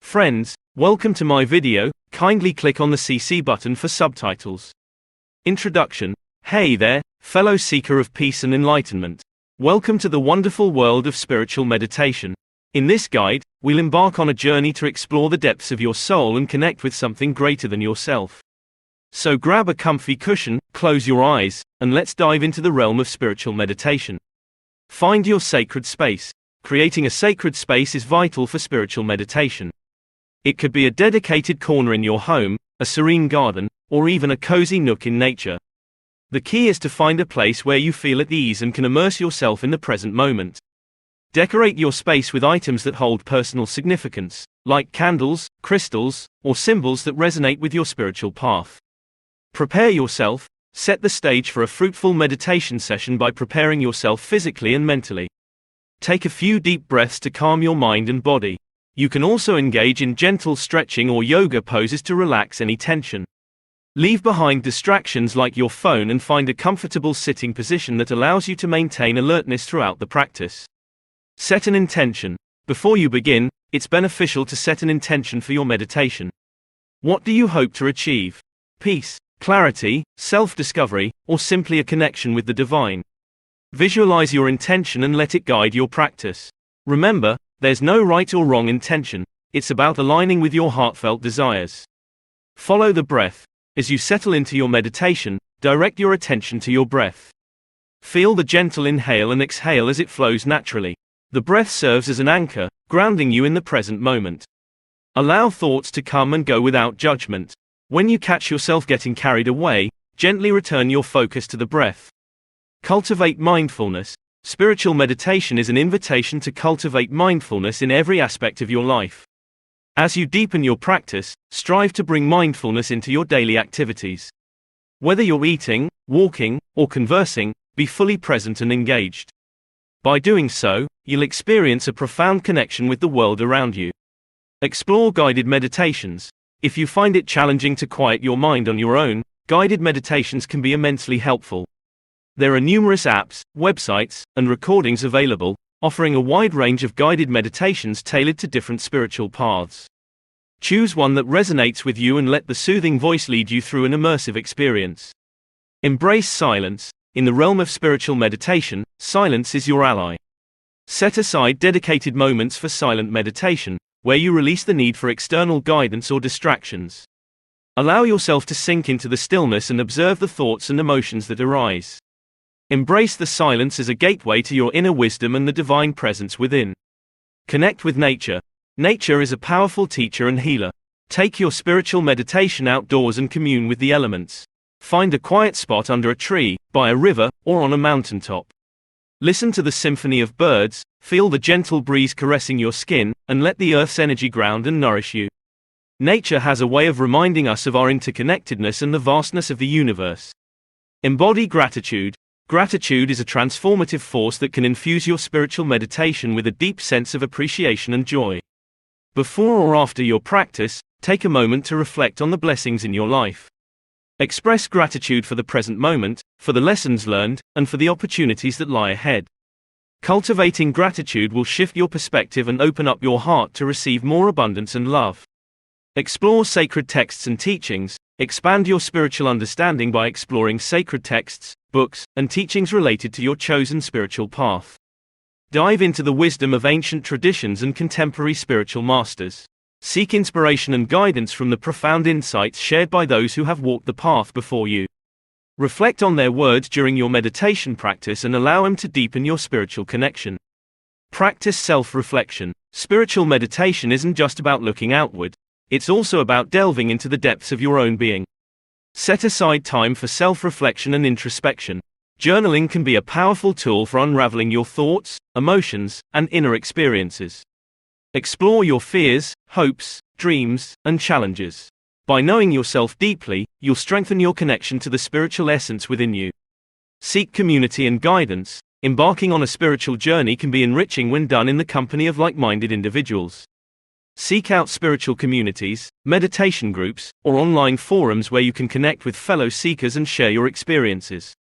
Friends, welcome to my video. Kindly click on the CC button for subtitles. Introduction. Hey there, fellow seeker of peace and enlightenment. Welcome to the wonderful world of spiritual meditation. In this guide, we'll embark on a journey to explore the depths of your soul and connect with something greater than yourself. So grab a comfy cushion, close your eyes, and let's dive into the realm of spiritual meditation. Find your sacred space. Creating a sacred space is vital for spiritual meditation. It could be a dedicated corner in your home, a serene garden, or even a cozy nook in nature. The key is to find a place where you feel at ease and can immerse yourself in the present moment. Decorate your space with items that hold personal significance, like candles, crystals, or symbols that resonate with your spiritual path. Prepare yourself. Set the stage for a fruitful meditation session by preparing yourself physically and mentally. Take a few deep breaths to calm your mind and body. You can also engage in gentle stretching or yoga poses to relax any tension. Leave behind distractions like your phone and find a comfortable sitting position that allows you to maintain alertness throughout the practice. Set an intention. Before you begin, it's beneficial to set an intention for your meditation. What do you hope to achieve? Peace, clarity, self-discovery, or simply a connection with the divine? Visualize your intention and let it guide your practice. Remember, there's no right or wrong intention. It's about aligning with your heartfelt desires. Follow the breath. As you settle into your meditation, direct your attention to your breath. Feel the gentle inhale and exhale as it flows naturally. The breath serves as an anchor, grounding you in the present moment. Allow thoughts to come and go without judgment. When you catch yourself getting carried away, gently return your focus to the breath. Cultivate mindfulness. Spiritual meditation is an invitation to cultivate mindfulness in every aspect of your life. As you deepen your practice, strive to bring mindfulness into your daily activities. Whether you're eating, walking, or conversing, be fully present and engaged. By doing so, you'll experience a profound connection with the world around you. Explore guided meditations. If you find it challenging to quiet your mind on your own, guided meditations can be immensely helpful. There are numerous apps, websites, and recordings available, offering a wide range of guided meditations tailored to different spiritual paths. Choose one that resonates with you and let the soothing voice lead you through an immersive experience. Embrace silence. In the realm of spiritual meditation, silence is your ally. Set aside dedicated moments for silent meditation, where you release the need for external guidance or distractions. Allow yourself to sink into the stillness and observe the thoughts and emotions that arise. Embrace the silence as a gateway to your inner wisdom and the divine presence within. Connect with nature. Nature is a powerful teacher and healer. Take your spiritual meditation outdoors and commune with the elements. Find a quiet spot under a tree, by a river, or on a mountaintop. Listen to the symphony of birds, feel the gentle breeze caressing your skin, and let the earth's energy ground and nourish you. Nature has a way of reminding us of our interconnectedness and the vastness of the universe. Embody gratitude. Gratitude is a transformative force that can infuse your spiritual meditation with a deep sense of appreciation and joy. Before or after your practice, take a moment to reflect on the blessings in your life. Express gratitude for the present moment, for the lessons learned, and for the opportunities that lie ahead. Cultivating gratitude will shift your perspective and open up your heart to receive more abundance and love. Explore sacred texts and teachings. Expand your spiritual understanding by exploring sacred texts, books, and teachings related to your chosen spiritual path. Dive into the wisdom of ancient traditions and contemporary spiritual masters. Seek inspiration and guidance from the profound insights shared by those who have walked the path before you. Reflect on their words during your meditation practice and allow them to deepen your spiritual connection. Practice self-reflection. Spiritual meditation isn't just about looking outward. It's also about delving into the depths of your own being. Set aside time for self-reflection and introspection. Journaling can be a powerful tool for unraveling your thoughts, emotions, and inner experiences. Explore your fears, hopes, dreams, and challenges. By knowing yourself deeply, you'll strengthen your connection to the spiritual essence within you. Seek community and guidance. Embarking on a spiritual journey can be enriching when done in the company of like-minded individuals. Seek out spiritual communities, meditation groups, or online forums where you can connect with fellow seekers and share your experiences.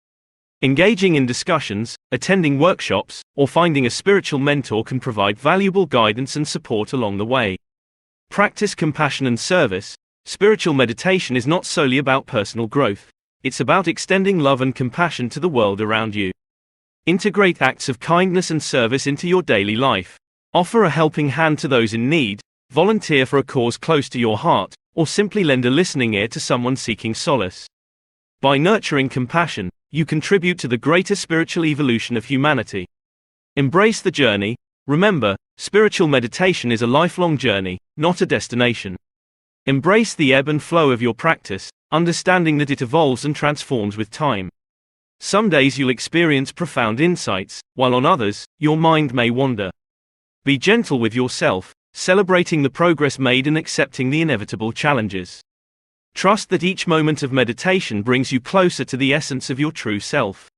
Engaging in discussions, attending workshops, or finding a spiritual mentor can provide valuable guidance and support along the way. practice compassion and service, spiritual meditation is not solely about personal growth. It's about extending love and compassion to the world around you. Integrate acts of kindness and service into your daily life. Offer a helping hand to those in need, volunteer for a cause close to your heart, or simply lend a listening ear to someone seeking solace. By nurturing compassion, you contribute to the greater spiritual evolution of humanity. Embrace the journey. Remember, spiritual meditation is a lifelong journey, not a destination. Embrace the ebb and flow of your practice, understanding that it evolves and transforms with time. Some days you'll experience profound insights, while on others, your mind may wander. Be gentle with yourself, celebrating the progress made and accepting the inevitable challenges. Trust that each moment of meditation brings you closer to the essence of your true self.